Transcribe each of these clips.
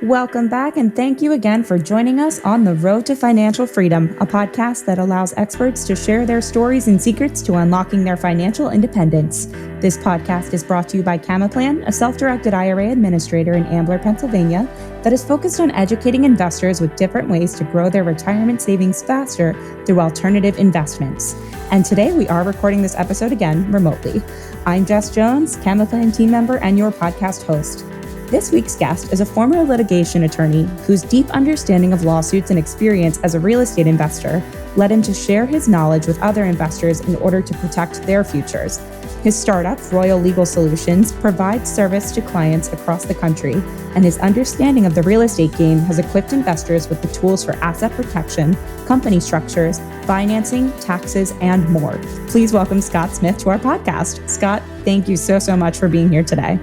Welcome back, and thank you again for joining us on The Road to Financial Freedom, a podcast that allows experts to share their stories and secrets to unlocking their financial independence. This podcast is brought to you by CamaPlan, a self-directed IRA administrator in Ambler, Pennsylvania, that is focused on educating investors with different ways to grow their retirement savings faster through alternative investments. And today we are recording this episode again remotely. I'm Jess Jones, CamaPlan team member and your podcast host. This week's guest is a former litigation attorney whose deep understanding of lawsuits and experience as a real estate investor led him to share his knowledge with other investors in order to protect their futures. His startup, Royal Legal Solutions, provides service to clients across the country, and his understanding of the real estate game has equipped investors with the tools for asset protection, company structures, financing, taxes, and more. Please welcome Scott Smith to our podcast. Scott, thank you so much for being here today.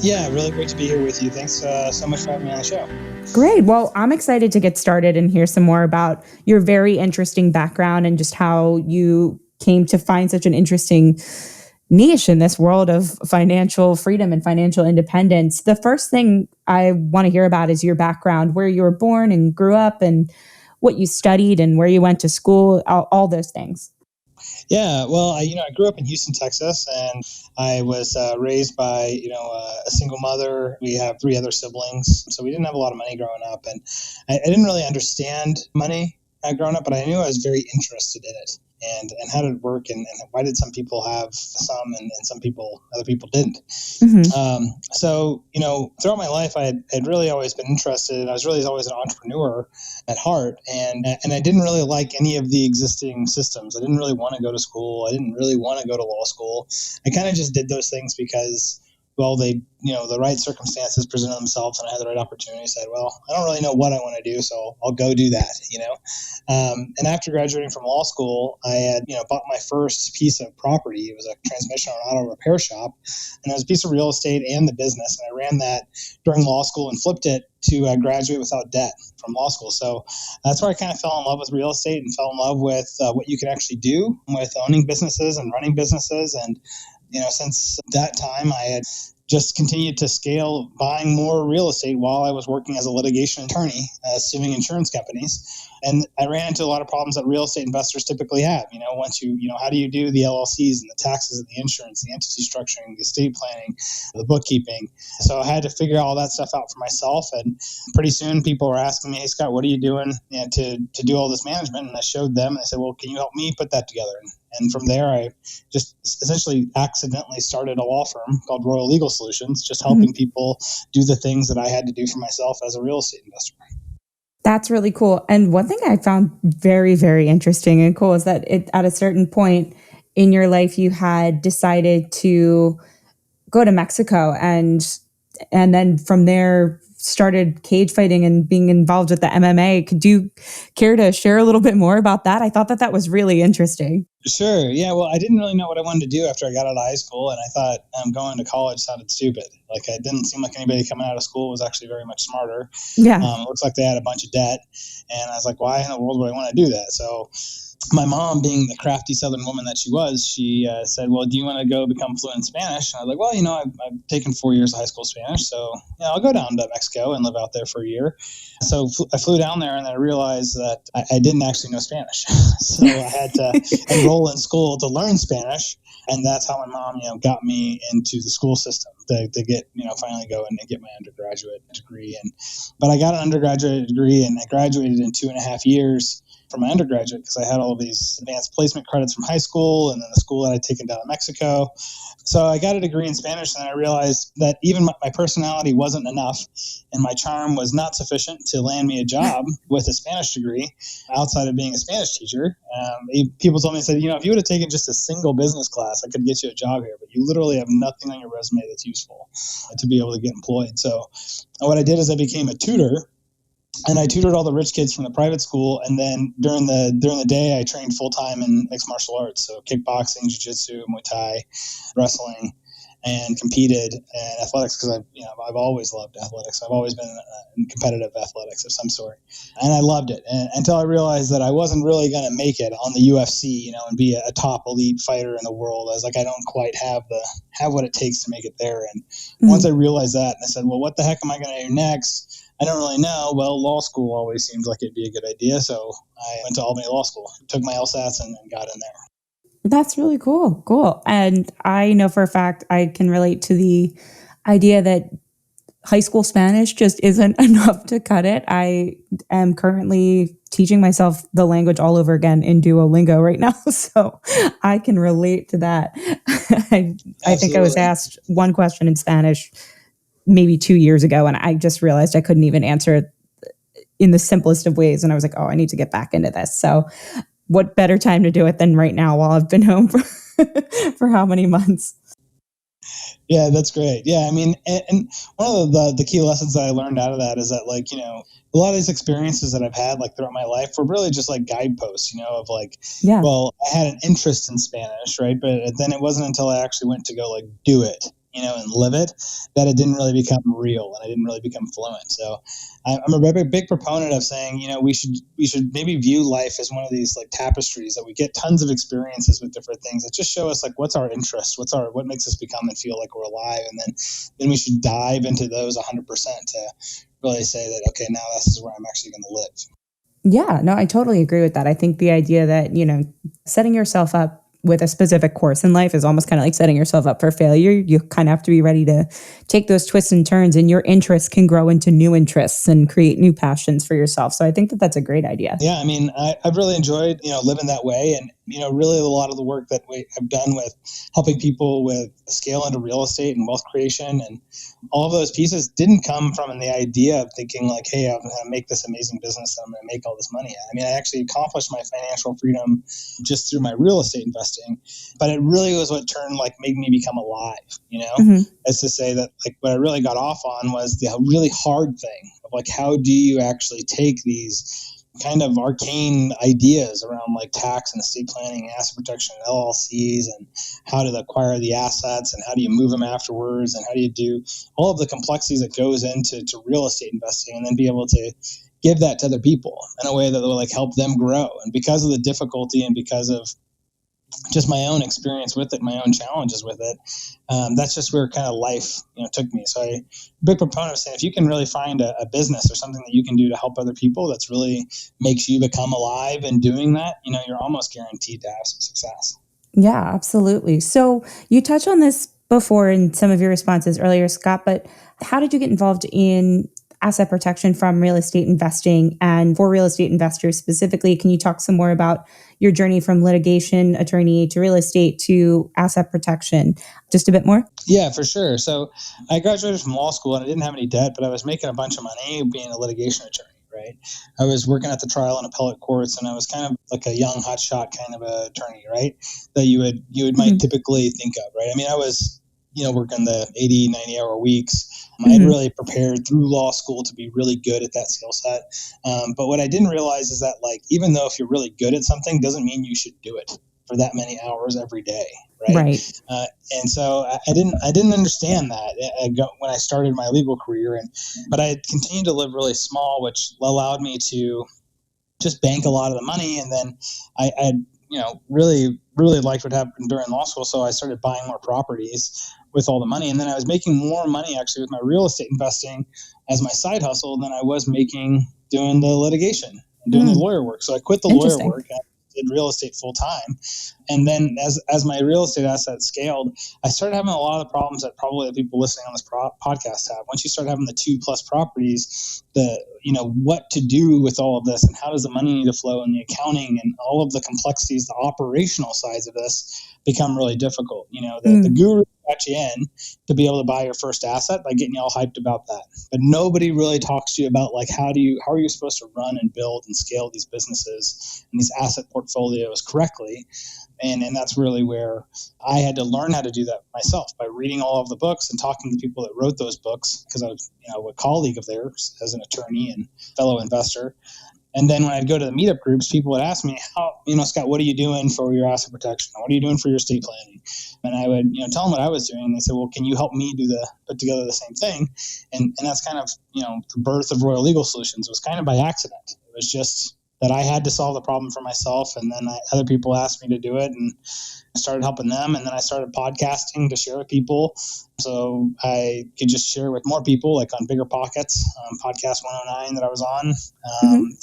Yeah, really great to be here with you. Thanks so much for having me on the show. Great. Well, I'm excited to get started and hear some more about your very interesting background and just how you came to find such an interesting niche in this world of financial freedom and financial independence. The first thing I want to hear about is your background, where you were born and grew up and what you studied and where you went to school, all those things. Yeah, well, I grew up in Houston, Texas, and I was raised by, a single mother. We have 3 other siblings, so we didn't have a lot of money growing up, and I didn't really understand money growing up, but I knew I was very interested in it and how did it work, and why did some people have some and other people didn't. Mm-hmm. So, throughout my life, I had really always been interested. I was really always an entrepreneur at heart, and I didn't really like any of the existing systems. I didn't really want to go to school. I didn't really want to go to law school. I kind of just did those things because, well, the right circumstances presented themselves and I had the right opportunity. I said, well, I don't really know what I want to do, so I'll go do that, And after graduating from law school, I had, bought my first piece of property. It was a transmission or an auto repair shop, and it was a piece of real estate and the business. And I ran that during law school and flipped it to graduate without debt from law school. So that's where I kind of fell in love with real estate and fell in love with what you can actually do with owning businesses and running businesses. And since that time, I had just continued to scale, buying more real estate while I was working as a litigation attorney, suing insurance companies. And I ran into a lot of problems that real estate investors typically have. Once how do you do the LLCs and the taxes and the insurance, the entity structuring, the estate planning, the bookkeeping? So I had to figure all that stuff out for myself. And pretty soon people were asking me, hey, Scott, what are you doing to do all this management? And I showed them and I said, well, can you help me put that together? And from there, I just essentially accidentally started a law firm called Royal Legal Solutions, just helping people do the things that I had to do for myself as a real estate investor. That's really cool. And one thing I found very, very interesting and cool is that at a certain point in your life, you had decided to go to Mexico and then from there started cage fighting and being involved with the MMA. Could you care to share a little bit more about that? I thought that was really interesting. Sure. Yeah. Well, I didn't really know what I wanted to do after I got out of high school. And I thought going to college sounded stupid. Like it didn't seem like anybody coming out of school was actually very much smarter. Yeah. It looks like they had a bunch of debt. And I was like, why in the world would I want to do that? So my mom, being the crafty Southern woman that she was, she said, well, do you want to go become fluent in Spanish? And I was like, well, I've taken 4 years of high school Spanish, so I'll go down to Mexico and live out there for a year. So I flew down there and I realized that I didn't actually know Spanish. So I had to enroll in school to learn Spanish. And that's how my mom, got me into the school system to get, finally go and get my undergraduate degree. But I got an undergraduate degree and I graduated in 2.5 years from my undergraduate because I had all of these advanced placement credits from high school and then the school that I'd taken down in Mexico. So I got a degree in Spanish and I realized that even my personality wasn't enough and my charm was not sufficient to land me a job with a Spanish degree outside of being a Spanish teacher. People told me, said, if you would have taken just a single business class, I could get you a job here, but you literally have nothing on your resume that's useful to be able to get employed. So what I did is I became a tutor. And I tutored all the rich kids from the private school, and then during the day, I trained full time in mixed martial arts, so kickboxing, jiu-jitsu, Muay Thai, wrestling, and competed in athletics because I've always loved athletics. I've always been in competitive athletics of some sort, and I loved it until I realized that I wasn't really going to make it on the UFC, and be a top elite fighter in the world. I was like, I don't quite have what it takes to make it there. And once I realized that, I said, well, what the heck am I going to do next? I don't really know. Well, law school always seemed like it'd be a good idea, so I went to Albany Law School, took my LSATs, and got in there. That's really cool. Cool. And I know for a fact I can relate to the idea that high school Spanish just isn't enough to cut it. I am currently teaching myself the language all over again in Duolingo right now, so I can relate to that. I think I was asked one question in Spanish maybe 2 years ago, and I just realized I couldn't even answer it in the simplest of ways. And I was like, oh, I need to get back into this. So what better time to do it than right now while I've been home for how many months? Yeah, that's great. Yeah, I mean, and one of the key lessons that I learned out of that is that, like, a lot of these experiences that I've had, like, throughout my life were really just like guideposts, of like, Yeah. well, I had an interest in Spanish, right? But then it wasn't until I actually went to go like do it, and live it, that it didn't really become real and I didn't really become fluent. So I'm a big proponent of saying, we should maybe view life as one of these like tapestries that we get tons of experiences with different things that just show us like what's our interest, what makes us become and feel like we're alive, and then we should dive into those 100% to really say that, okay, now this is where I'm actually going to live. Yeah, no, I totally agree with that. I think the idea that, setting yourself up with a specific course in life is almost kind of like setting yourself up for failure. You kind of have to be ready to take those twists and turns, and your interests can grow into new interests and create new passions for yourself. So I think that that's a great idea. Yeah, I mean, I've really enjoyed, living that way. And, really a lot of the work that we have done with helping people with scale into real estate and wealth creation and all of those pieces didn't come from the idea of thinking like, hey, I'm going to make this amazing business and I'm going to make all this money. I mean, I actually accomplished my financial freedom just through my real estate investing, but it really was what made me become alive, as to say that like what I really got off on was the really hard thing of like, how do you actually take these kind of arcane ideas around like tax and estate planning, asset protection, and LLCs, and how to acquire the assets and how do you move them afterwards and how do you do all of the complexities that goes into real estate investing, and then be able to give that to other people in a way that will like help them grow. And because of the difficulty and because of just my own experience with it, my own challenges with it, that's just where kind of life, took me. So I'm a big proponent of saying if you can really find a business or something that you can do to help other people that's really makes you become alive in doing that, you're almost guaranteed to have some success. Yeah, absolutely. So you touched on this before in some of your responses earlier, Scott, but how did you get involved in asset protection from real estate investing? And for real estate investors specifically, can you talk some more about your journey from litigation attorney to real estate to asset protection? Just a bit more? Yeah, for sure. So I graduated from law school and I didn't have any debt, but I was making a bunch of money being a litigation attorney. Right. I was working at the trial and appellate courts, and I was kind of like a young hotshot kind of a attorney, right? That you might typically think of, right? I mean, I was, working the 80, 90 hour weeks. I had really prepared through law school to be really good at that skill set. But what I didn't realize is that, like, even though if you're really good at something doesn't mean you should do it for that many hours every day. Right. And so I didn't understand that when I started my legal career, but I continued to live really small, which allowed me to just bank a lot of the money. And then I really, really liked what happened during law school. So I started buying more properties with all the money. And then I was making more money actually with my real estate investing as my side hustle than I was making doing the litigation and doing the lawyer work. So I quit the lawyer work. I did real estate full time. And then as my real estate assets scaled, I started having a lot of the problems that probably the people listening on this podcast have. Once you start having the 2+ properties, what to do with all of this and how does the money need to flow and the accounting and all of the complexities, the operational sides of this become really difficult. The guru got you in to be able to buy your first asset by getting you all hyped about that. But nobody really talks to you about like how are you supposed to run and build and scale these businesses and these asset portfolios correctly. And that's really where I had to learn how to do that myself by reading all of the books and talking to the people that wrote those books, because I was a colleague of theirs as an attorney and fellow investor. And then when I'd go to the meetup groups, people would ask me, Scott, what are you doing for your asset protection? What are you doing for your estate planning? And I would, tell them what I was doing. And they said, well, can you help me put together the same thing? And that's kind of, the birth of Royal Legal Solutions. It was kind of by accident. It was just that I had to solve the problem for myself. And then other people asked me to do it, and I started helping them. And then I started podcasting to share with people, so I could just share with more people, like on Bigger Pockets, podcast 109 that I was on,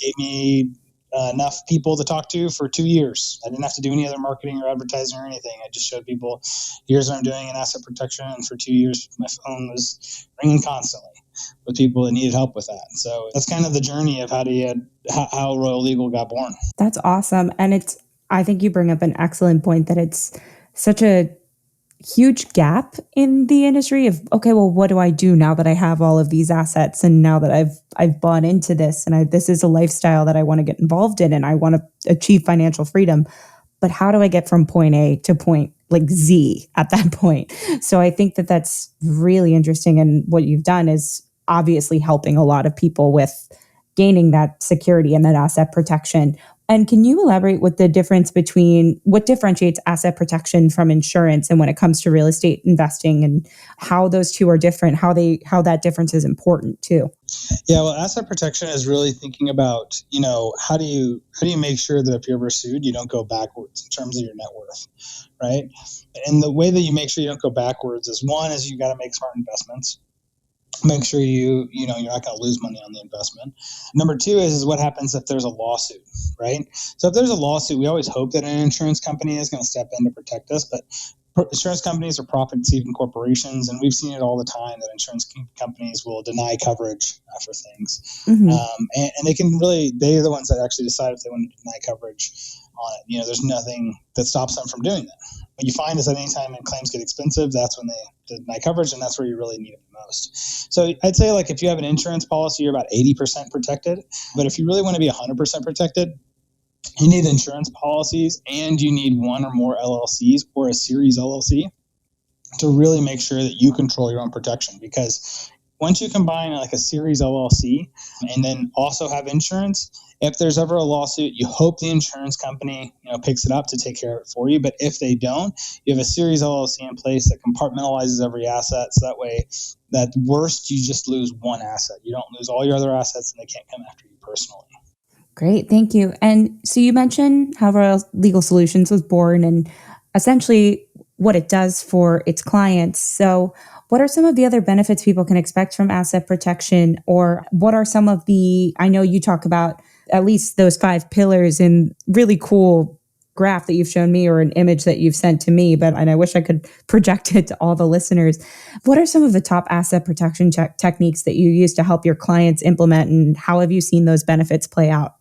gave me enough people to talk to for 2 years. I didn't have to do any other marketing or advertising or anything. I just showed people, here's what I'm doing in asset protection. And for 2 years, my phone was ringing constantly with people that needed help with that. So that's kind of the journey of how Royal Legal got born. That's awesome. And I think you bring up an excellent point that it's such a huge gap in the industry of, okay, well, what do I do now that I have all of these assets, and now that I've bought into this, and this is a lifestyle that I want to get involved in, and I want to achieve financial freedom, but how do I get from point A to point like Z at that point? So I think that that's really interesting, and what you've done is obviously helping a lot of people with gaining that security and that asset protection. And can you elaborate what differentiates asset protection from insurance, and when it comes to real estate investing, and how those two are different, how that difference is important too? Yeah, well, asset protection is really thinking about, how do you make sure that if you're ever sued, you don't go backwards in terms of your net worth, right? And the way that you make sure you don't go backwards is, one, is you got to make smart investments. Make sure you're not going to lose money on the investment. Number two is what happens if there's a lawsuit, right? So if there's a lawsuit, we always hope that an insurance company is going to step in to protect us, but insurance companies are profit-seeking corporations, and we've seen it all the time that insurance companies will deny coverage for things. And they're the ones that actually decide if they want to deny coverage on it. There's nothing that stops them from doing that. What you find is that anytime claims get expensive, that's when they deny coverage, and that's where you really need it the most. So I'd say, like, if you have an insurance policy, you're about 80% protected. But if you really want to be 100% protected, you need insurance policies, and you need one or more LLCs or a series LLC to really make sure that you control your own protection. Because once you combine like a series LLC and then also have insurance, if there's ever a lawsuit, you hope the insurance company picks it up to take care of it for you. But if they don't, you have a series LLC in place that compartmentalizes every asset. So that way, at worst, you just lose one asset. You don't lose all your other assets, and they can't come after you personally. Great, thank you. And so you mentioned how Royal Legal Solutions was born and essentially what it does for its clients. So what are some of the other benefits people can expect from asset protection? Or what are some of I know you talk about at least those 5 pillars in really cool graph that you've shown me, or an image that you've sent to me, and I wish I could project it to all the listeners. What are some of the top asset protection techniques that you use to help your clients implement, and how have you seen those benefits play out?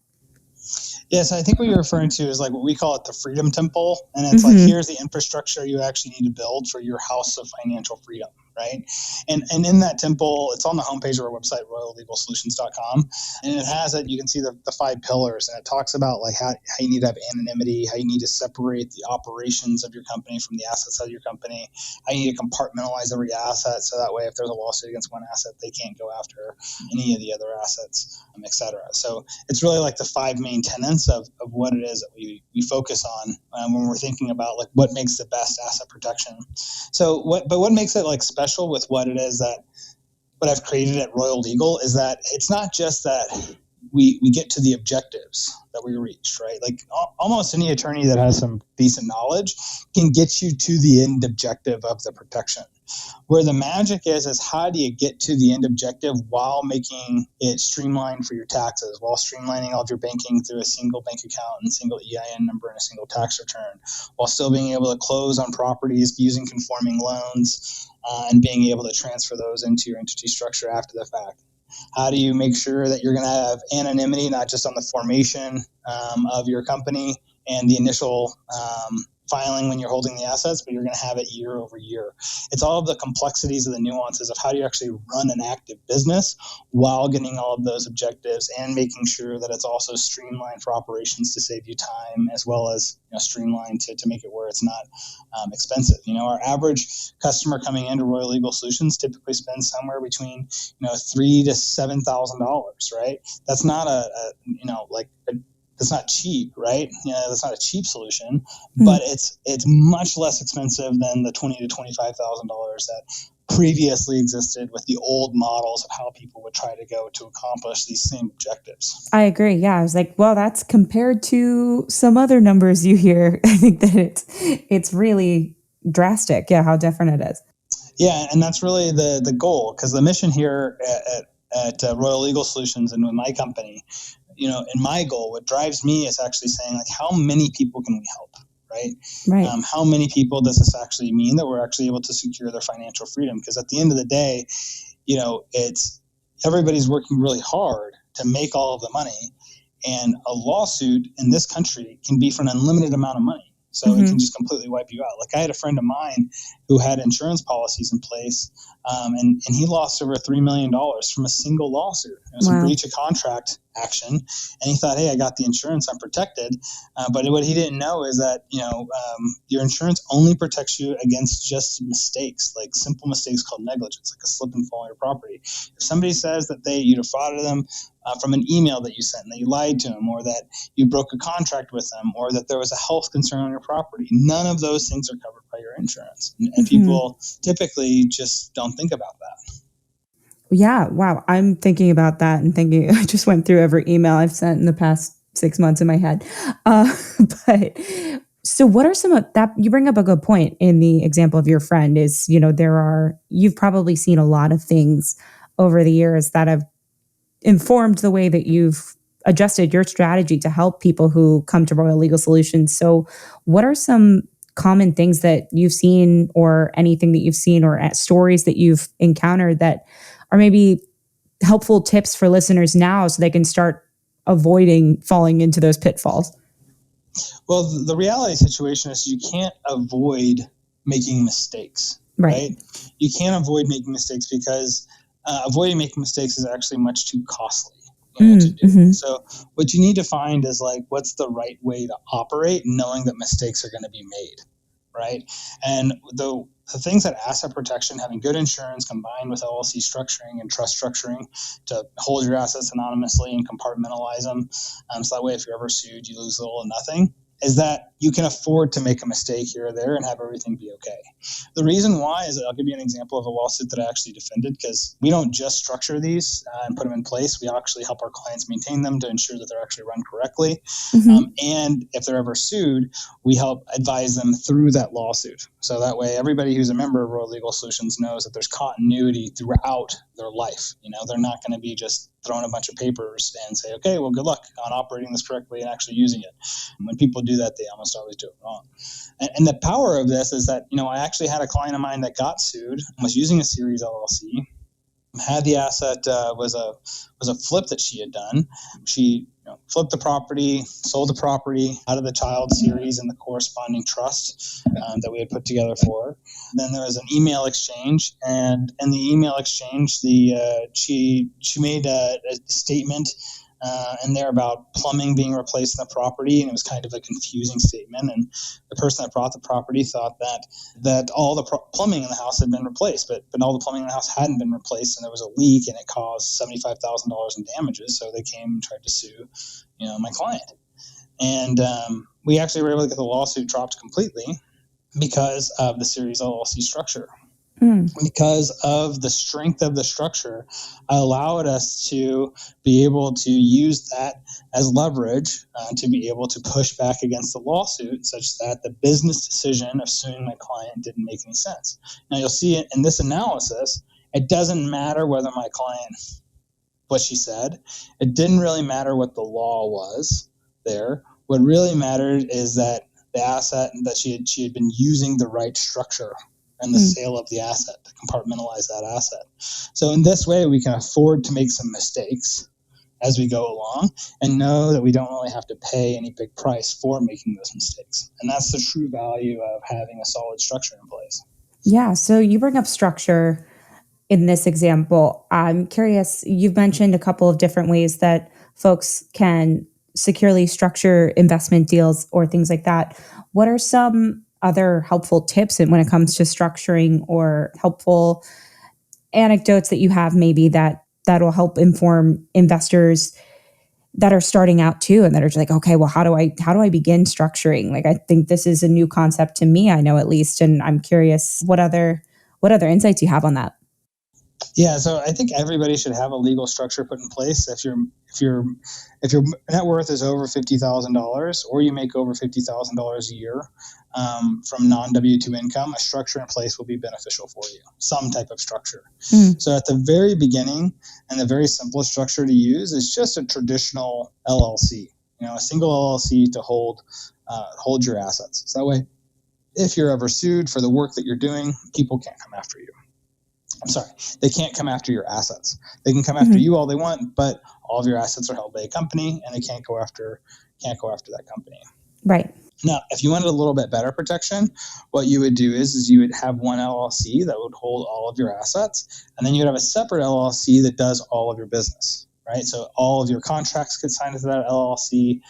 Yes, I think what you're referring to is like what we call it the Freedom Temple. And it's like, here's the infrastructure you actually need to build for your house of financial freedom, right? And in that temple, it's on the homepage of our website, royallegalsolutions.com. And it has it, you can see the 5 pillars. And it talks about like how you need to have anonymity, how you need to separate the operations of your company from the assets of your company, how you need to compartmentalize every asset. So that way, if there's a lawsuit against one asset, they can't go after any of the other assets, et cetera. So it's really like the 5 main tenets of what it is that we focus on when we're thinking about like what makes the best asset protection. So what makes it like special with what it is that what I've created at Royal Legal is that it's not just that we get to the objectives that we reached, right? Like almost any attorney that has some decent knowledge can get you to the end objective of the protection. Where the magic is how do you get to the end objective while making it streamlined for your taxes, while streamlining all of your banking through a single bank account and single EIN number and a single tax return, while still being able to close on properties using conforming loans and being able to transfer those into your entity structure after the fact. How do you make sure that you're going to have anonymity, not just on the formation of your company and the initial filing when you're holding the assets, but you're going to have it year over year. It's all of the complexities of the nuances of how do you actually run an active business while getting all of those objectives and making sure that it's also streamlined for operations to save you time, as well as streamlined to make it where it's not expensive. Our average customer coming into Royal Legal Solutions typically spends somewhere between $3,000 to $7,000, right? That's not that's not cheap, right? That's not a cheap solution, but it's much less expensive than the $20,000 to $25,000 that previously existed with the old models of how people would try to go to accomplish these same objectives. I agree. Yeah, I was like, well, that's compared to some other numbers you hear. I think that it's really drastic. Yeah, how different it is. Yeah, and that's really the goal, because the mission here at Royal Legal Solutions and with my company, and my goal, what drives me is actually saying, like, how many people can we help, right? How many people does this actually mean that we're actually able to secure their financial freedom? Because at the end of the day, it's everybody's working really hard to make all of the money, and a lawsuit in this country can be for an unlimited amount of money. So it can just completely wipe you out. Like, I had a friend of mine who had insurance policies in place, and he lost over $3 million from a single lawsuit. It was a breach of contract action, and he thought, hey, I got the insurance, I'm protected. But what he didn't know is that your insurance only protects you against just mistakes, like simple mistakes called negligence, like a slip and fall on your property. If somebody says that you defrauded them from an email that you sent, and that you lied to them, or that you broke a contract with them, or that there was a health concern on your property, none of those things are covered by your insurance. And people typically just don't think about that. Yeah. Wow. I'm thinking about that and thinking, I just went through every email I've sent in the past 6 months in my head. But so what are some of that? You bring up a good point in the example of your friend is, you've probably seen a lot of things over the years that have informed the way that you've adjusted your strategy to help people who come to Royal Legal Solutions. So what are some common things that you've seen, or anything that you've seen, or stories that you've encountered that are maybe helpful tips for listeners now so they can start avoiding falling into those pitfalls? Well, the reality situation is you can't avoid making mistakes, right? You can't avoid making mistakes because avoiding making mistakes is actually much too costly to do. So what you need to find is, like, what's the right way to operate, knowing that mistakes are going to be made, right? And the things that asset protection, having good insurance combined with LLC structuring and trust structuring to hold your assets anonymously and compartmentalize them, so that way if you're ever sued, you lose little or nothing, is that you can afford to make a mistake here or there and have everything be okay. The reason why is that I'll give you an example of a lawsuit that I actually defended, because we don't just structure these and put them in place. We actually help our clients maintain them to ensure that they're actually run correctly. And if they're ever sued, we help advise them through that lawsuit. So that way, everybody who's a member of Royal Legal Solutions knows that there's continuity throughout their life. They're not going to be just throwing a bunch of papers and say, okay, well, good luck on operating this correctly and actually using it. And when people do that, they almost always do it wrong. And the power of this is that, I actually had a client of mine that got sued and was using a series LLC, had the asset, was a flip that she had done. She flipped the property, sold the property out of the child series and the corresponding trust that we had put together for her. Then there was an email exchange, and in the email exchange, she made a statement in there about plumbing being replaced in the property, and it was kind of a confusing statement. And the person that bought the property thought that all the plumbing in the house had been replaced, but all the plumbing in the house hadn't been replaced, and there was a leak, and it caused $75,000 in damages. So they came and tried to sue, my client, and we actually were able to get the lawsuit dropped completely because of the series LLC structure. Because of the strength of the structure, allowed us to be able to use that as leverage to be able to push back against the lawsuit, such that the business decision of suing my client didn't make any sense. Now, you'll see it in this analysis. It doesn't matter whether my client, what she said. It didn't really matter what the law was there. What really mattered is that the asset, that she had been using the right structure and the sale of the asset to compartmentalize that asset. So in this way, we can afford to make some mistakes as we go along and know that we don't really have to pay any big price for making those mistakes. And that's the true value of having a solid structure in place. Yeah. So you bring up structure in this example. I'm curious, you've mentioned a couple of different ways that folks can securely structure investment deals or things like that. What are some other helpful tips when it comes to structuring, or helpful anecdotes that you have maybe that'll help inform investors that are starting out too, and that are just like, okay, well, how do I begin structuring? Like, I think this is a new concept to me, I know, at least, and I'm curious what other insights you have on that. Yeah, so I think everybody should have a legal structure put in place. If your net worth is over $50,000, or you make over $50,000 a year from non W-2 income, a structure in place will be beneficial for you. Some type of structure. Mm. So at the very beginning, and the very simplest structure to use is just a traditional LLC. A single LLC to hold your assets. So that way, if you're ever sued for the work that you're doing, people can't come after you. I'm sorry, they can't come after your assets. They can come after you all they want, but all of your assets are held by a company, and they can't go after that company. Right. Now, if you wanted a little bit better protection, what you would do is you would have one LLC that would hold all of your assets, and then you would have a separate LLC that does all of your business, right? So all of your contracts get signed into that LLC.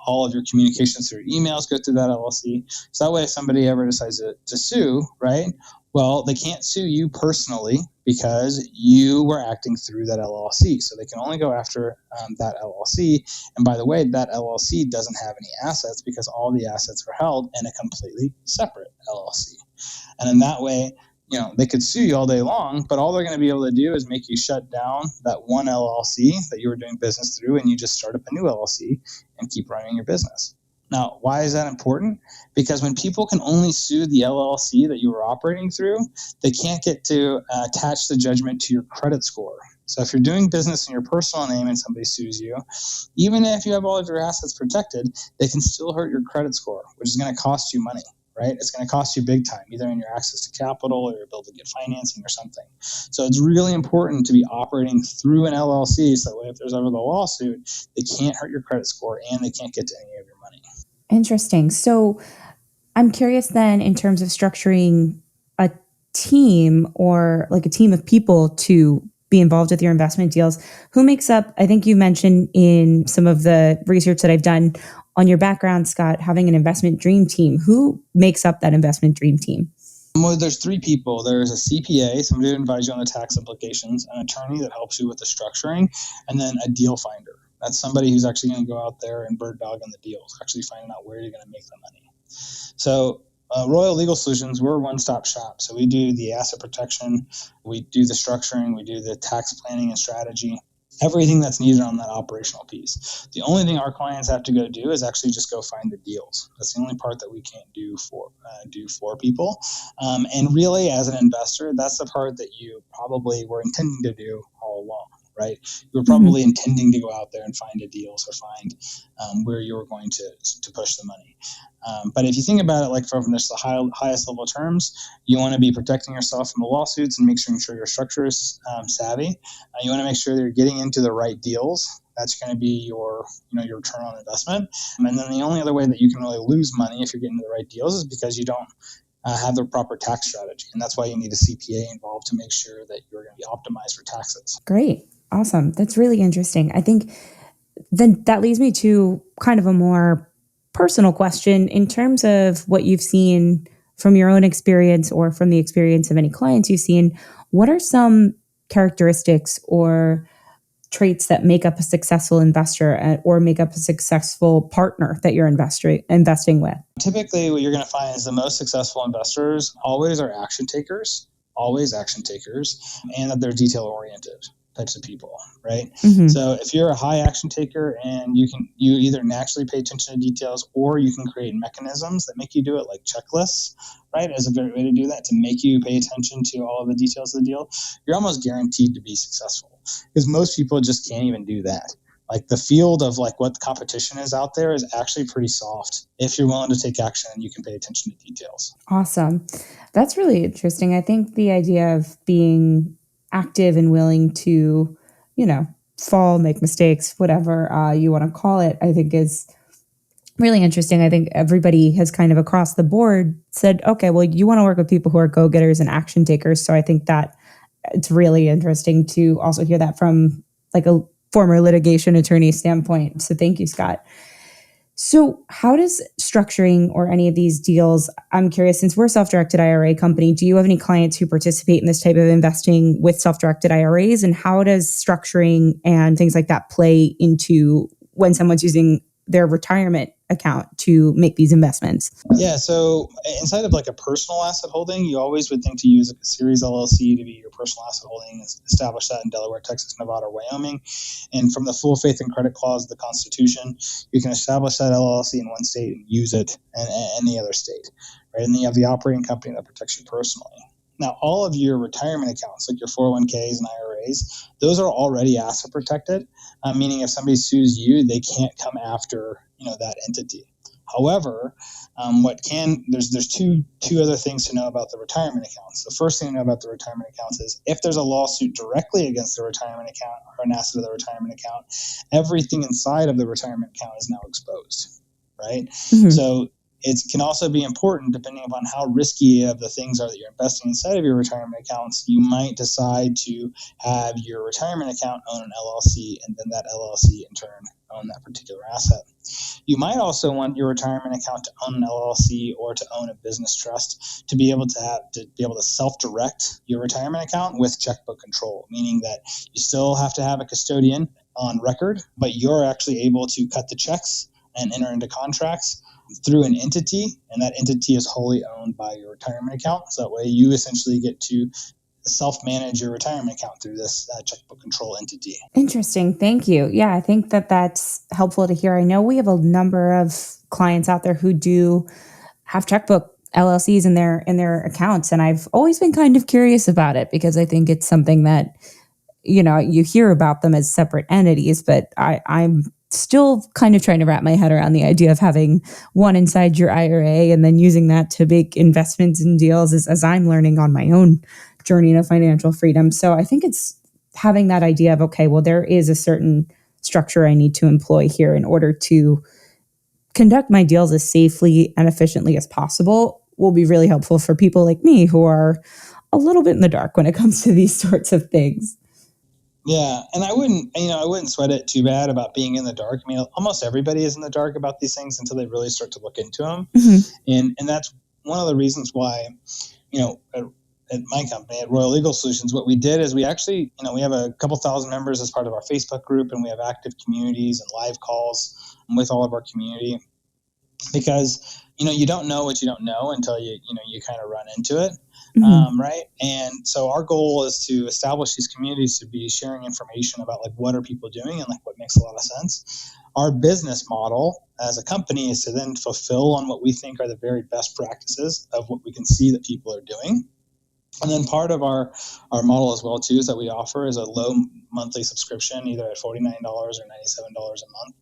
All of your communications through emails go through that LLC. So that way, if somebody ever decides to sue, right, well, they can't sue you personally because you were acting through that LLC. So they can only go after that LLC. And by the way, that LLC doesn't have any assets because all the assets are held in a completely separate LLC. And in that way, they could sue you all day long, but all they're going to be able to do is make you shut down that one LLC that you were doing business through, and you just start up a new LLC and keep running your business. Now, why is that important? Because when people can only sue the LLC that you were operating through, they can't get to attach the judgment to your credit score. So if you're doing business in your personal name and somebody sues you, even if you have all of your assets protected, they can still hurt your credit score, which is going to cost you money. Right? It's going to cost you big time, either in your access to capital or your ability to get financing or something. So it's really important to be operating through an LLC, so that way if there's ever the lawsuit, they can't hurt your credit score and they can't get to any of your money. Interesting. So I'm curious then, in terms of structuring a team, or like a team of people to be involved with your investment deals, who makes up, I think you mentioned in some of the research that I've done on your background, Scott, having an investment dream team. Who makes up that investment dream team? Well, there's three people. There's a CPA, somebody who advises you on the tax implications, an attorney that helps you with the structuring, and then a deal finder. That's somebody who's actually going to go out there and bird dog on the deals, actually finding out where you're going to make the money. So Royal Legal Solutions, we're a one-stop shop. So we do the asset protection, we do the structuring, we do the tax planning and strategy, everything that's needed on that operational piece. The only thing our clients have to go do is actually just go find the deals. That's the only part that we can't do for people. And really, as an investor, that's the part that you probably were intending to do all along. Right? You were probably intending to go out there and find a deals, or find where you were going to push the money. But if you think about it, like from this the highest level terms, you want to be protecting yourself from the lawsuits and making sure your structure is savvy. You want to make sure that you're getting into the right deals. That's going to be your return on investment. And then the only other way that you can really lose money if you're getting into the right deals is because you don't have the proper tax strategy. And that's why you need a CPA involved to make sure that you're going to be optimized for taxes. Great. Awesome. That's really interesting. I think then that leads me to kind of a more personal question in terms of what you've seen from your own experience, or from the experience of any clients you've seen. What are some characteristics or traits that make up a successful investor, or make up a successful partner that you're investing with? Typically, what you're going to find is the most successful investors always are action takers, and that they're detail oriented types of people, right? So if you're a high action taker, and you either naturally pay attention to details, or you can create mechanisms that make you do it, like checklists, right, as a great way to do that, to make you pay attention to all of the details of the deal, you're almost guaranteed to be successful, because most people just can't even do that. Like, the field of like what the competition is out there is actually pretty soft if you're willing to take action and you can pay attention to details. Awesome. That's really interesting. I think the idea of being active and willing to, fall, make mistakes, whatever you want to call it, I think is really interesting. I think everybody has kind of across the board said, okay, well, you want to work with people who are go-getters and action takers. So I think that it's really interesting to also hear that from like a former litigation attorney standpoint. So thank you, Scott. So how does structuring or any of these deals, I'm curious, since we're a self-directed IRA company, do you have any clients who participate in this type of investing with self-directed IRAs? And how does structuring and things like that play into when someone's using their retirement account to make these investments? Yeah, so inside of like a personal asset holding, you always would think to use like a series LLC to be your personal asset holding, establish that in Delaware, Texas, Nevada, or Wyoming. And from the full faith and credit clause of the Constitution, you can establish that LLC in one state and use it in any other state, right? And then you have the operating company that protects you personally. Now, all of your retirement accounts, like your 401ks and IRAs, those are already asset protected, meaning if somebody sues you, they can't come after that entity. However, there's two other things to know about the retirement accounts. The first thing to know about the retirement accounts is if there's a lawsuit directly against the retirement account or an asset of the retirement account, everything inside of the retirement account is now exposed, right? Mm-hmm. So it can also be important, depending upon how risky of the things are that you're investing inside of your retirement accounts, you might decide to have your retirement account own an LLC, and then that LLC in turn own that particular asset. You might also want your retirement account to own an LLC or to own a business trust to be able to self-direct your retirement account with checkbook control, meaning that you still have to have a custodian on record, but you're actually able to cut the checks and enter into contracts through an entity, and that entity is wholly owned by your retirement account. So that way you essentially get to self-manage your retirement account through this checkbook control entity. Interesting. Thank you. Yeah, I think that that's helpful to hear. I know we have a number of clients out there who do have checkbook LLCs in their accounts, and I've always been kind of curious about it because I think it's something that, you hear about them as separate entities, but I'm still kind of trying to wrap my head around the idea of having one inside your IRA and then using that to make investments and deals as I'm learning on my own journey to financial freedom. So I think it's having that idea of, okay, well, there is a certain structure I need to employ here in order to conduct my deals as safely and efficiently as possible will be really helpful for people like me who are a little bit in the dark when it comes to these sorts of things. Yeah, and I wouldn't sweat it too bad about being in the dark. I mean, almost everybody is in the dark about these things until they really start to look into them. Mm-hmm. And that's one of the reasons why, at my company, at Royal Legal Solutions, what we did is we actually, we have a couple thousand members as part of our Facebook group, and we have active communities and live calls with all of our community because, you don't know what you don't know until you kind of run into it. Mm-hmm. Right. And so our goal is to establish these communities to be sharing information about like what are people doing and like what makes a lot of sense. Our business model as a company is to then fulfill on what we think are the very best practices of what we can see that people are doing. And then part of our model as well, too, is that we offer is a low monthly subscription, either at $49 or $97 a month,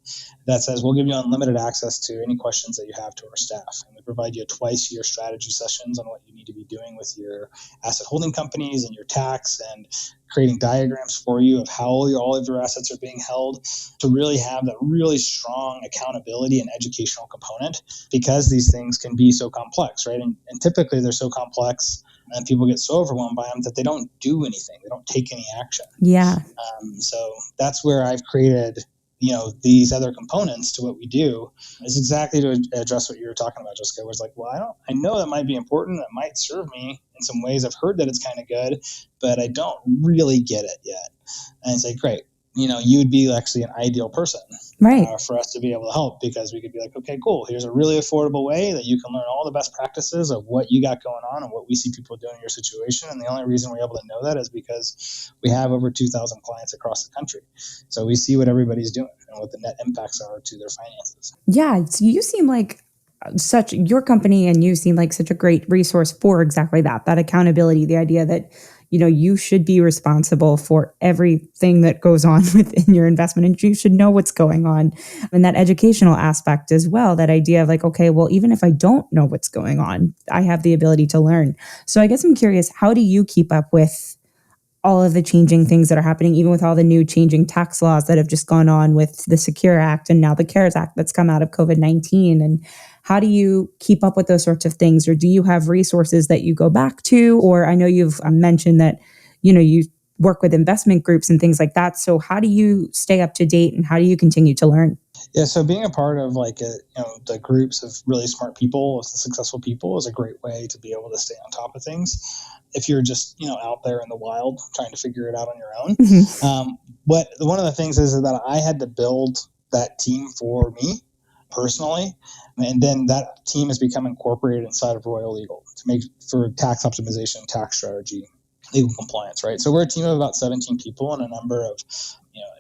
that says we'll give you unlimited access to any questions that you have to our staff. And we provide you twice-year strategy sessions on what you need to be doing with your asset holding companies and your tax, and creating diagrams for you of how all of your assets are being held, to really have that really strong accountability and educational component, because these things can be so complex, right? And typically they're so complex and people get so overwhelmed by them that they don't do anything. They don't take any action. Yeah. So that's where I've created, these other components to what we do, is exactly to address what you were talking about, Jessica, where it's like, well, I know that might be important. That might serve me in some ways. I've heard that it's kind of good, but I don't really get it yet. And it's like, great. You would be actually an ideal person, right, for us to be able to help, because we could be like, okay, cool. Here's a really affordable way that you can learn all the best practices of what you got going on and what we see people doing in your situation. And the only reason we're able to know that is because we have over 2,000 clients across the country. So we see what everybody's doing and what the net impacts are to their finances. Yeah. So you seem like your company and you seem like such a great resource for exactly that accountability, the idea that you should be responsible for everything that goes on within your investment, and you should know what's going on. And that educational aspect as well, that idea of like, okay, well, even if I don't know what's going on, I have the ability to learn. So I guess I'm curious, how do you keep up with all of the changing things that are happening, even with all the new changing tax laws that have just gone on with the Secure Act and now the CARES Act that's come out of COVID-19. And how do you keep up with those sorts of things? Or do you have resources that you go back to? Or I know you've mentioned that, you work with investment groups and things like that. So how do you stay up to date and how do you continue to learn? Yeah, so being a part of the groups of really smart people, successful people, is a great way to be able to stay on top of things. If you're just out there in the wild trying to figure it out on your own, what one of the things is that I had to build that team for me personally, and then that team has become incorporated inside of Royal Legal to make for tax optimization, tax strategy, legal compliance, right? So we're a team of about 17 people and a number of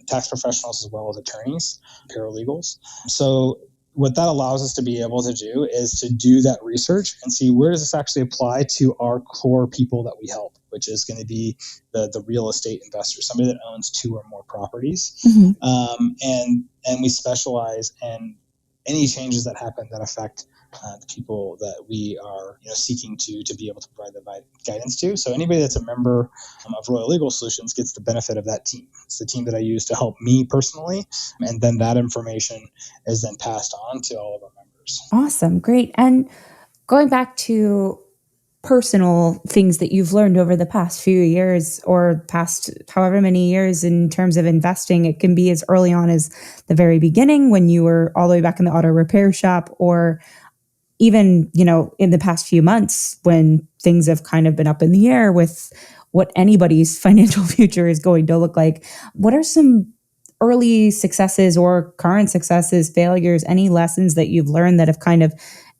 tax professionals as well as attorneys, paralegals. So what that allows us to be able to do is to do that research and see where does this actually apply to our core people that we help, which is going to be the real estate investor, somebody that owns 2 or more properties. And we specialize in any changes that happen that affect the people that we are seeking to be able to provide the guidance to. So anybody that's a member of Royal Legal Solutions gets the benefit of that team. It's the team that I use to help me personally, and then that information is then passed on to all of our members. Awesome. Great. And going back to personal things that you've learned over the past few years or past however many years in terms of investing, it can be as early on as the very beginning when you were all the way back in the auto repair shop, or even, in the past few months when things have kind of been up in the air with what anybody's financial future is going to look like. What are some early successes or current successes, failures, any lessons that you've learned that have kind of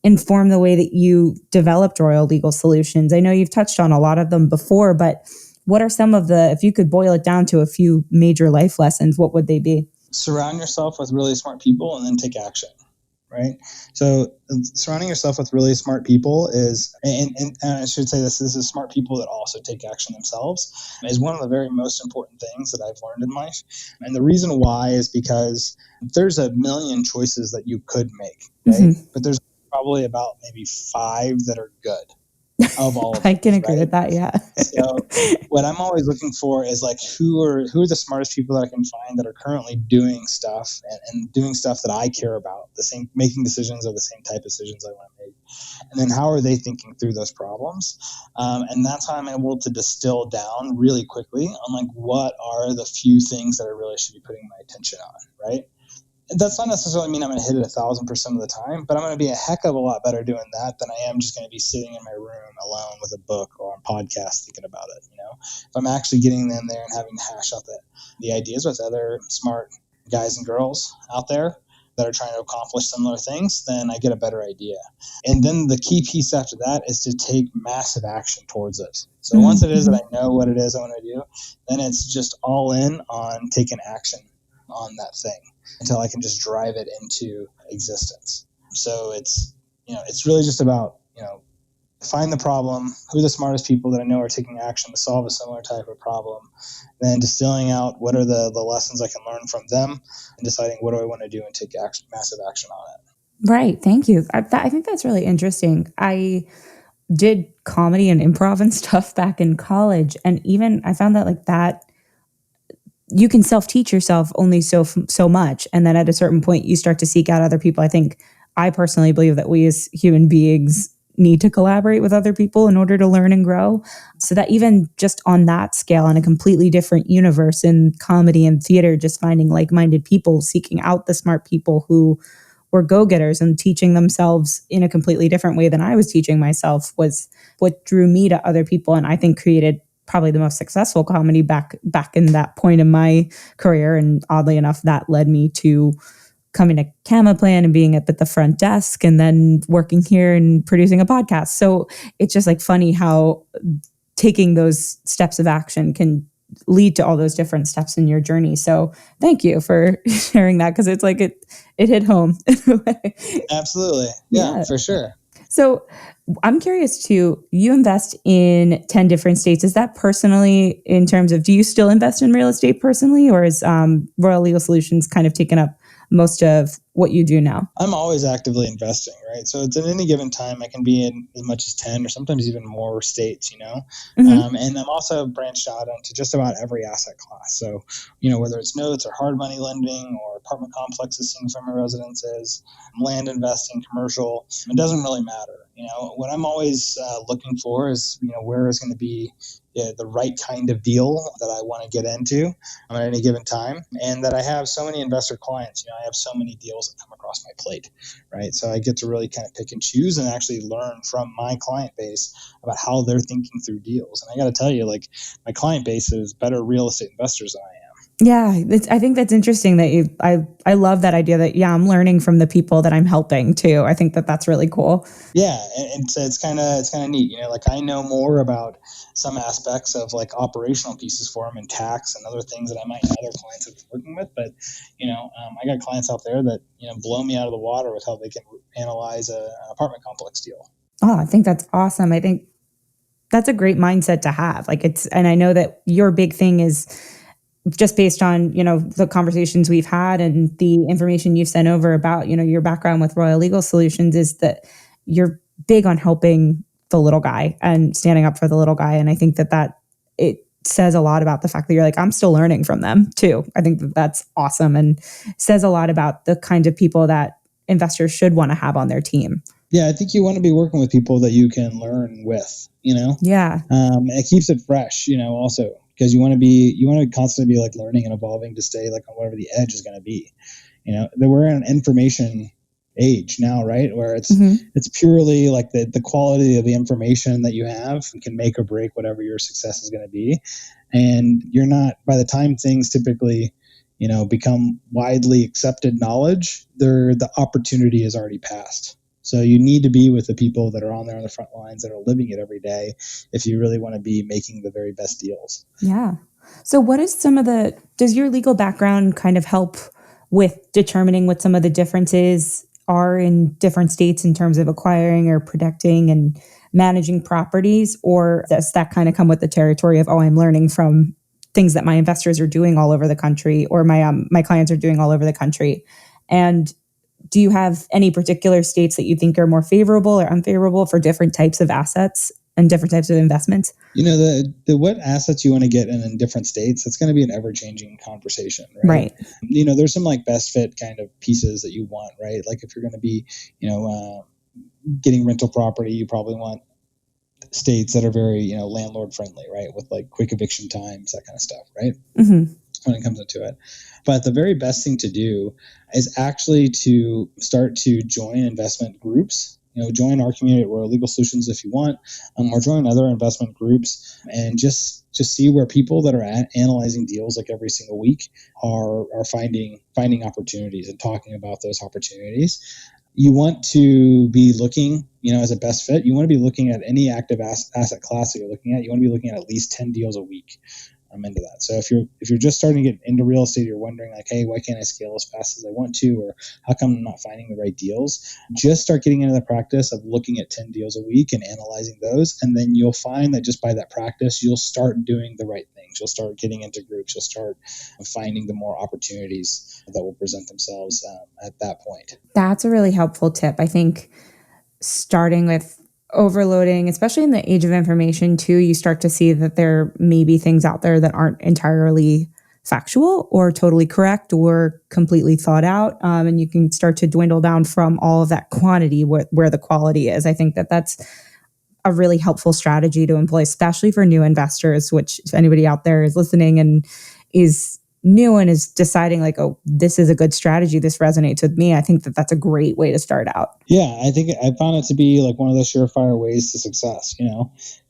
informed the way that you developed Royal Legal Solutions? I know you've touched on a lot of them before, but what are some of if you could boil it down to a few major life lessons, what would they be? Surround yourself with really smart people and then take action. Right. So surrounding yourself with really smart people is, and I should say this is smart people that also take action themselves, is one of the very most important things that I've learned in life. And the reason why is because there's a million choices that you could make, right? But there's probably about maybe 5 that are good. Of all of I can those, agree with that. Yeah. So what I'm always looking for is who are the smartest people that I can find that are currently doing stuff and doing stuff that I care about, making decisions of the same type of decisions I want to make. And then how are they thinking through those problems? And that's how I'm able to distill down really quickly on what are the few things that I really should be putting my attention on, right? That's not necessarily mean I'm going to hit it 1,000% of the time, but I'm going to be a heck of a lot better doing that than I am just going to be sitting in my room alone with a book or a podcast thinking about it. If I'm actually getting in there and having to hash out the ideas with other smart guys and girls out there that are trying to accomplish similar things, then I get a better idea. And then the key piece after that is to take massive action towards it. So once it is that I know what it is I want to do, then it's just all in on taking action on that thing until I can just drive it into existence. So it's really just about, find the problem, who are the smartest people that I know are taking action to solve a similar type of problem, then distilling out what are the lessons I can learn from them and deciding what do I want to do and take massive action on it. Right. Thank you. I think that's really interesting. I did comedy and improv and stuff back in college. And even I found that that you can self-teach yourself only so much. And then at a certain point, you start to seek out other people. I personally believe that we as human beings need to collaborate with other people in order to learn and grow. So that even just on that scale, in a completely different universe in comedy and theater, just finding like-minded people, seeking out the smart people who were go-getters and teaching themselves in a completely different way than I was teaching myself was what drew me to other people. And I think created probably the most successful comedy back in that point in my career. And oddly enough, that led me to coming to CamaPlan and being at the front desk and then working here and producing a podcast. So it's just funny how taking those steps of action can lead to all those different steps in your journey. So thank you for sharing that, because it's it hit home in a way. Absolutely. Yeah, for sure. So I'm curious too, you invest in 10 different states. Is that personally in terms of, do you still invest in real estate personally, or is Royal Legal Solutions kind of taken up most of what you do now? I'm always actively investing, right? So it's at any given time, I can be in as much as 10 or sometimes even more states, Hmm. And I'm also branched out into just about every asset class. So, whether it's notes or hard money lending or apartment complexes, single family residences, land investing, commercial, it doesn't really matter. What I'm always looking for is, where is going to be the right kind of deal that I want to get into at any given time, and that I have so many investor clients. I have so many deals that come across my plate, right? So I get to really kind of pick and choose and actually learn from my client base about how they're thinking through deals. And I got to tell you, like, my client base is better real estate investors than I am. Yeah, I think that's interesting that I love that idea that, yeah, I'm learning from the people that I'm helping too. I think that that's really cool. Yeah, and so it's kind of neat. Like, I know more about some aspects of like operational pieces for them and tax and other things that I might other clients have been working with. But I got clients out there that blow me out of the water with how they can analyze an apartment complex deal. Oh, I think that's awesome. I think that's a great mindset to have. Like and I know that your big thing is just based on, the conversations we've had and the information you've sent over about, your background with Royal Legal Solutions, is that you're big on helping the little guy and standing up for the little guy. And I think that it says a lot about the fact that you're like, I'm still learning from them too. I think that that's awesome and says a lot about the kind of people that investors should want to have on their team. Yeah, I think you want to be working with people that you can learn with. Yeah. It keeps it fresh. Also, because you want to constantly be like learning and evolving to stay like on whatever the edge is going to be. That we're in an information age now, right? Where Hmm. it's purely like the quality of the information that you have can make or break whatever your success is going to be. And you're not, by the time things typically become widely accepted knowledge, the opportunity is already passed. So you need to be with the people that are on there on the front lines that are living it every day if you really want to be making the very best deals. Yeah. So what is does your legal background kind of help with determining what some of the differences are in different states in terms of acquiring or protecting and managing properties? Or does that kind of come with the territory of, oh, I'm learning from things that my investors are doing all over the country, or my clients are doing all over the country? And do you have any particular states that you think are more favorable or unfavorable for different types of assets and different types of investments? The what assets you want to get in different states, it's going to be an ever-changing conversation, right? Right. There's some like best fit kind of pieces that you want, right? Like, if you're going to be getting rental property, you probably want states that are very landlord friendly, right, with like quick eviction times, that kind of stuff, right, Hmm. when it comes into it. But the very best thing to do is actually to start to join investment groups. Join our community at Royal Legal Solutions if you want, or join other investment groups, and just see where people that are analyzing deals like every single week are finding opportunities and talking about those opportunities. You want to be looking, as a best fit, you want to be looking at any active asset class that you're looking at. You want to be looking at least 10 deals a week. I'm into that. So if you're just starting to get into real estate, you're wondering like, hey, why can't I scale as fast as I want to, or how come I'm not finding the right deals? Just start getting into the practice of looking at 10 deals a week and analyzing those, and then you'll find that just by that practice, you'll start doing the right things. You'll start getting into groups. You'll start finding the more opportunities that will present themselves at that point. That's a really helpful tip. I think starting with overloading, especially in the age of information too, you start to see that there may be things out there that aren't entirely factual or totally correct or completely thought out. And you can start to dwindle down from all of that quantity where the quality is. I think that that's a really helpful strategy to employ, especially for new investors, which if anybody out there is listening and is new and is deciding like, oh, this is a good strategy, this resonates with me, I think that that's a great way to start out. Yeah, I think I found it to be like one of the surefire ways to success,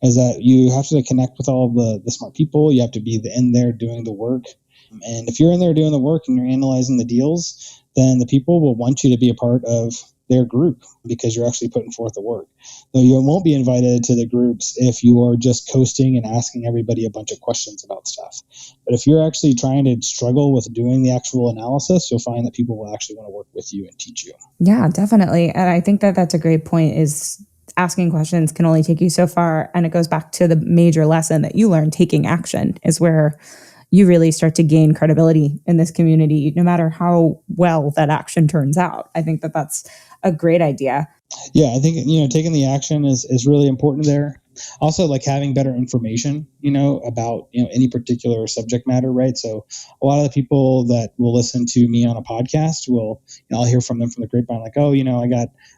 is that you have to connect with all of the smart people. You have to be in there doing the work. And if you're in there doing the work and you're analyzing the deals, then the people will want you to be a part of their group because you're actually putting forth the work. Though you won't be invited to the groups if you are just coasting and asking everybody a bunch of questions about stuff. But if you're actually trying to struggle with doing the actual analysis, you'll find that people will actually want to work with you and teach you. Yeah, definitely. And I think that that's a great point, is asking questions can only take you so far. And it goes back to the major lesson that you learned: taking action is where you really start to gain credibility in this community, no matter how well that action turns out. I think that that's a great idea. Yeah, I think, taking the action is really important there. Also, like having better information, about, any particular subject matter, right? So a lot of the people that will listen to me on a podcast will, I'll hear from them from the grapevine, like, oh,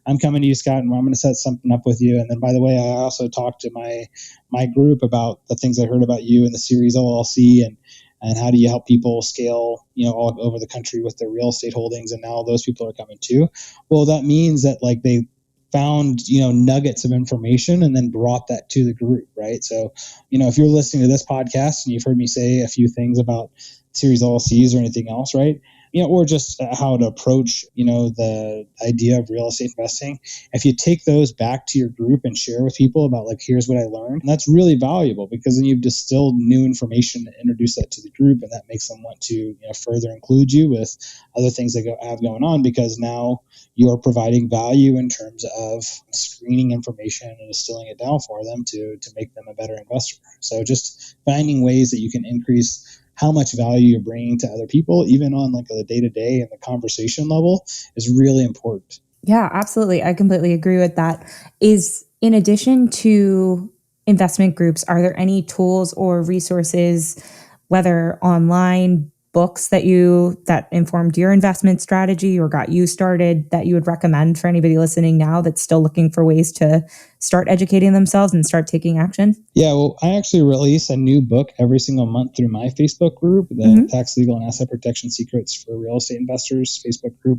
I'm coming to you, Scott, and I'm going to set something up with you. And then, by the way, I also talked to my group about the things I heard about you in the series LLC, and how do you help people scale, all over the country with their real estate holdings. And now those people are coming too. Well, that means that like they found, nuggets of information and then brought that to the group, right? So, if you're listening to this podcast and you've heard me say a few things about series LLCs or anything else, right? Or just how to approach, the idea of real estate investing. If you take those back to your group and share with people about like, here's what I learned, that's really valuable, because then you've distilled new information to introduce that to the group, and that makes them want to, further include you with other things they have going on, because now you are providing value in terms of screening information and distilling it down for them to make them a better investor. So just finding ways that you can increase how much value you're bringing to other people, even on like the day-to-day and the conversation level, is really important. Yeah, absolutely. I completely agree with that. Is in addition to investment groups, are there any tools or resources, whether online, books that informed your investment strategy or got you started, that you would recommend for anybody listening now that's still looking for ways to start educating themselves and start taking action? Yeah, well, I actually release a new book every single month through my Facebook group, the Tax, Legal, and Asset Protection Secrets for Real Estate Investors Facebook group.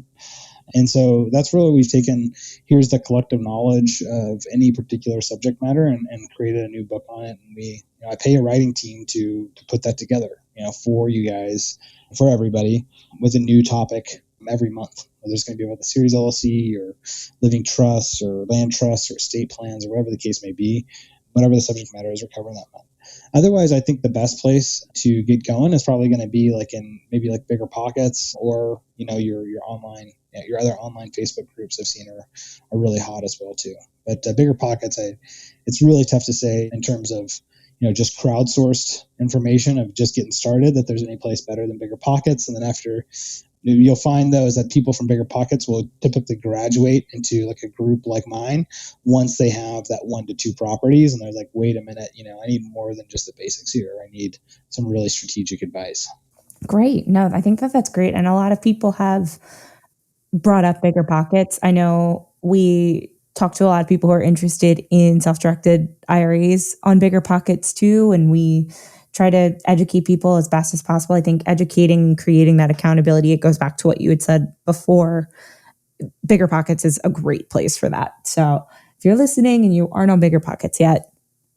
And so that's really, we've taken, here's the collective knowledge of any particular subject matter, and created a new book on it. And I pay a writing team to put that together, for you guys, for everybody, with a new topic every month. Whether it's going to be about the series LLC or living trusts or land trusts or estate plans or whatever the case may be, whatever the subject matter is, we're covering that month. Otherwise, I think the best place to get going is probably going to be like in maybe like Bigger Pockets, or your online, your other online Facebook groups I've seen are really hot as well too. But Bigger Pockets, it's really tough to say in terms of just crowdsourced information of just getting started that there's any place better than Bigger Pockets. And then after, you'll find those that people from Bigger Pockets will typically graduate into like a group like mine once they have that 1 to 2 properties, and they're like, wait a minute, I need more than just the basics here. I need some really strategic advice. Great. No, I think that that's great. And a lot of people have brought up Bigger Pockets. I know we talk to a lot of people who are interested in self-directed IRAs on Bigger Pockets too, and we try to educate people as best as possible. I think educating and creating that accountability, it goes back to what you had said before. Bigger Pockets is a great place for that. So if you're listening and you aren't on Bigger Pockets yet,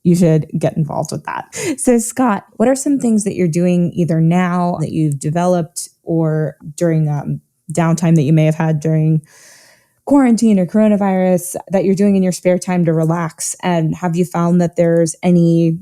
you should get involved with that. So Scott, what are some things that you're doing either now that you've developed, or during downtime that you may have had during quarantine or coronavirus, that you're doing in your spare time to relax? And have you found that there's any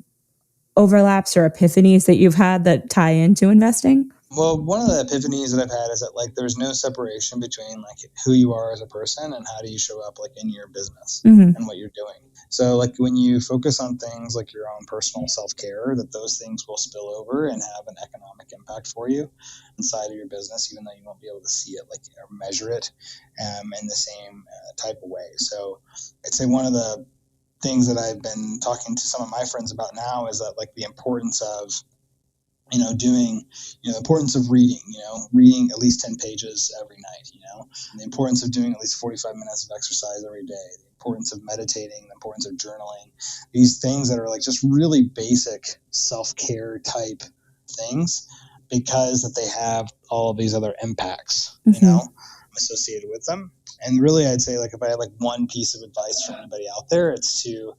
overlaps or epiphanies that you've had that tie into investing? Well, one of the epiphanies that I've had is that like there's no separation between like who you are as a person and how do you show up like in your business and what you're doing. So like when you focus on things like your own personal self-care, that those things will spill over and have an economic impact for you inside of your business, even though you won't be able to see it like or measure it in the same type of way. So I'd say one of the things that I've been talking to some of my friends about now is that like the importance of doing, the importance of reading at least 10 pages every night, and the importance of doing at least 45 minutes of exercise every day, the importance of meditating, the importance of journaling, these things that are like just really basic self-care type things, because that they have all of these other impacts, associated with them. And really, I'd say like if I had like one piece of advice for anybody out there, it's to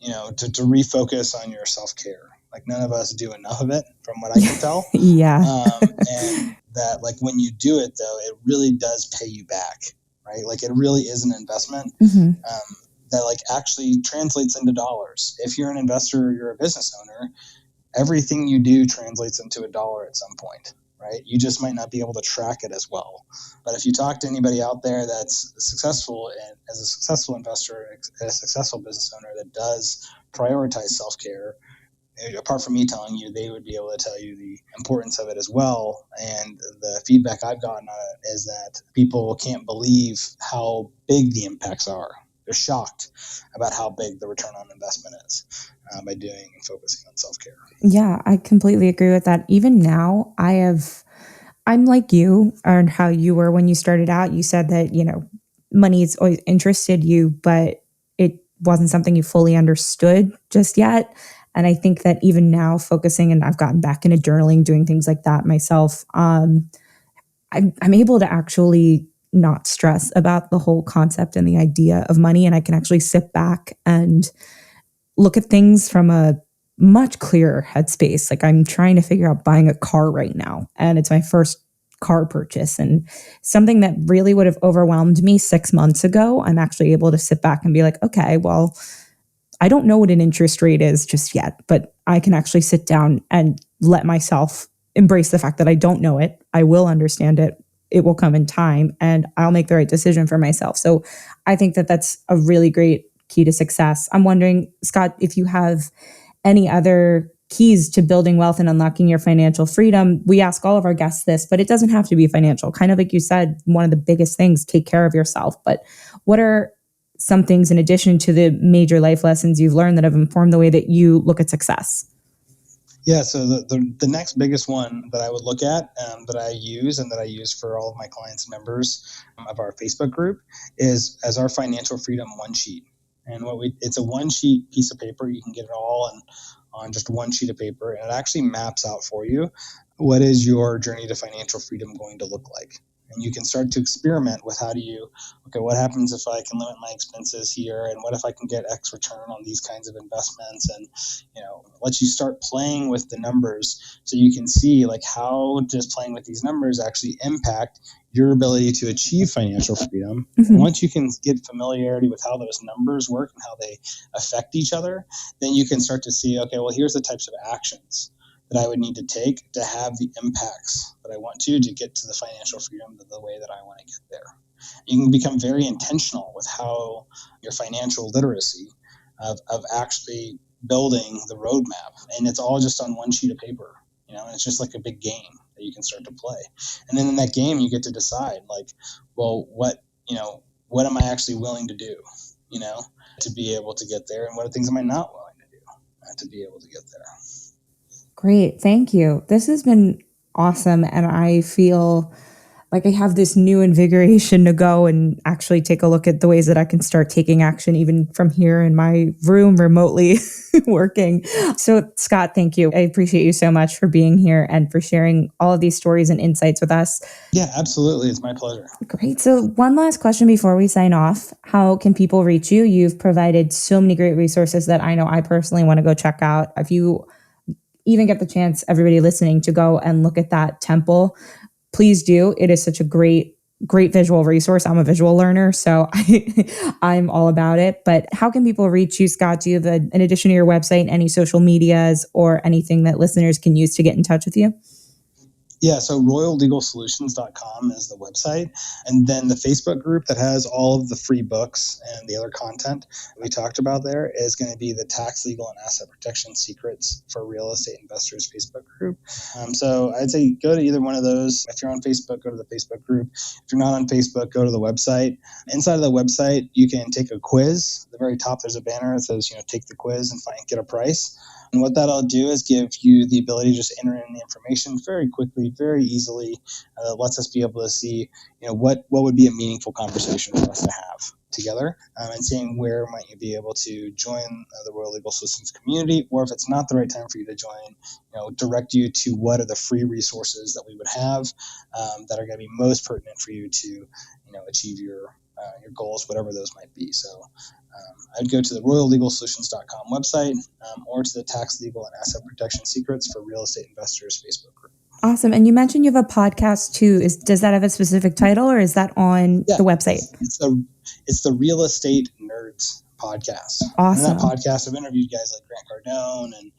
refocus on your self-care. Like none of us do enough of it, from what I can tell. Yeah. And that like when you do it though, it really does pay you back, right? Like it really is an investment that like actually translates into dollars. If you're an investor or you're a business owner, everything you do translates into a dollar at some point, right? You just might not be able to track it as well. But if you talk to anybody out there that's successful and as a successful investor, a successful business owner that does prioritize self-care, apart from me telling you, they would be able to tell you the importance of it as well. And the feedback I've gotten on it is that people can't believe how big the impacts are. They're shocked about how big the return on investment is by doing and focusing on self-care. Yeah, I completely agree with that. Even now, I'm like you, or how you were when you started out. You said that, money's always interested you, but it wasn't something you fully understood just yet. And I think that even now, focusing, and I've gotten back into journaling, doing things like that myself, I'm able to actually not stress about the whole concept and the idea of money. And I can actually sit back and look at things from a much clearer headspace. Like, I'm trying to figure out buying a car right now, and it's my first car purchase, and something that really would have overwhelmed me 6 months ago. I'm actually able to sit back and be like, okay, well, I don't know what an interest rate is just yet, but I can actually sit down and let myself embrace the fact that I don't know it. I will understand it. It will come in time, and I'll make the right decision for myself. So I think that that's a really great key to success. I'm wondering, Scott, if you have any other keys to building wealth and unlocking your financial freedom. We ask all of our guests this, but it doesn't have to be financial. Kind of like you said, one of the biggest things, take care of yourself. But what are some things in addition to the major life lessons you've learned that have informed the way that you look at success? Yeah, so the next biggest one that I would look at, that I use and that I use for all of my clients and members of our Facebook group, is as our financial freedom one sheet. And it's a one sheet piece of paper. You can get it all on just one sheet of paper, and it actually maps out for you what is your journey to financial freedom going to look like. And you can start to experiment with what happens if I can limit my expenses here, and what if I can get X return on these kinds of investments, and lets you start playing with the numbers so you can see like how does playing with these numbers actually impact your ability to achieve financial freedom. Mm-hmm. And once you can get familiarity with how those numbers work and how they affect each other, then you can start to see, okay, well, here's the types of actions that I would need to take to have the impacts that I want to get to the financial freedom the way that I want to get there. You can become very intentional with how your financial literacy of actually building the roadmap, and it's all just on one sheet of paper, and it's just like a big game that you can start to play. And then in that game, you get to decide, like, well, what am I actually willing to do, to be able to get there, and what are things am I not willing to do to be able to get there. Great. Thank you. This has been awesome. And I feel like I have this new invigoration to go and actually take a look at the ways that I can start taking action even from here in my room remotely working. So, Scott, thank you. I appreciate you so much for being here and for sharing all of these stories and insights with us. Yeah, absolutely. It's my pleasure. Great. So one last question before we sign off. How can people reach you? You've provided so many great resources that I know I personally want to go check out. If you even get the chance, everybody listening, to go and look at that temple, please do. It is such a great visual resource. I'm a visual learner, so I'm all about it. But how can people reach you, Scott? Do you have, in addition to your website, any social medias or anything that listeners can use to get in touch with you? Yeah, so royallegalsolutions.com is the website. And then the Facebook group that has all of the free books and the other content we talked about there is going to be the Tax, Legal, and Asset Protection Secrets for Real Estate Investors Facebook group. So I'd say go to either one of those. If you're on Facebook, go to the Facebook group. If you're not on Facebook, go to the website. Inside of the website, you can take a quiz. At the very top, there's a banner that says, take the quiz and get a price. And what that'll do is give you the ability to just enter in the information very quickly, very easily. That lets us be able to see, what would be a meaningful conversation for us to have together, and seeing where might you be able to join the Royal Legal Solutions community, or if it's not the right time for you to join, direct you to what are the free resources that we would have that are going to be most pertinent for you to, achieve your goals, whatever those might be. So I'd go to the royallegalsolutions.com website or to the Tax, Legal, and Asset Protection Secrets for Real Estate Investors Facebook group. Awesome. And you mentioned you have a podcast too. Does that have a specific title, or is that on the website? It's the Real Estate Nerds podcast. Awesome. And that podcast, I've interviewed guys like Grant Cardone and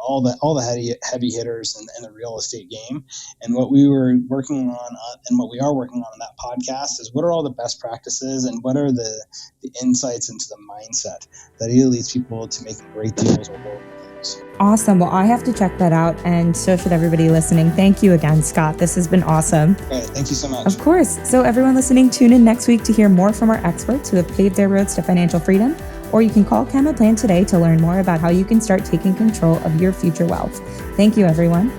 all the heavy hitters in the real estate game. And what we were working on and what we are working on in that podcast is what are all the best practices and what are the insights into the mindset that either leads people to making great deals or horrible deals. Awesome. Well, I have to check that out, and so should everybody listening. Thank you again, Scott. This has been awesome. Great. Thank you so much. Of course. So everyone listening, tune in next week to hear more from our experts who have paved their roads to financial freedom, or you can call CamaPlan today to learn more about how you can start taking control of your future wealth. Thank you, everyone.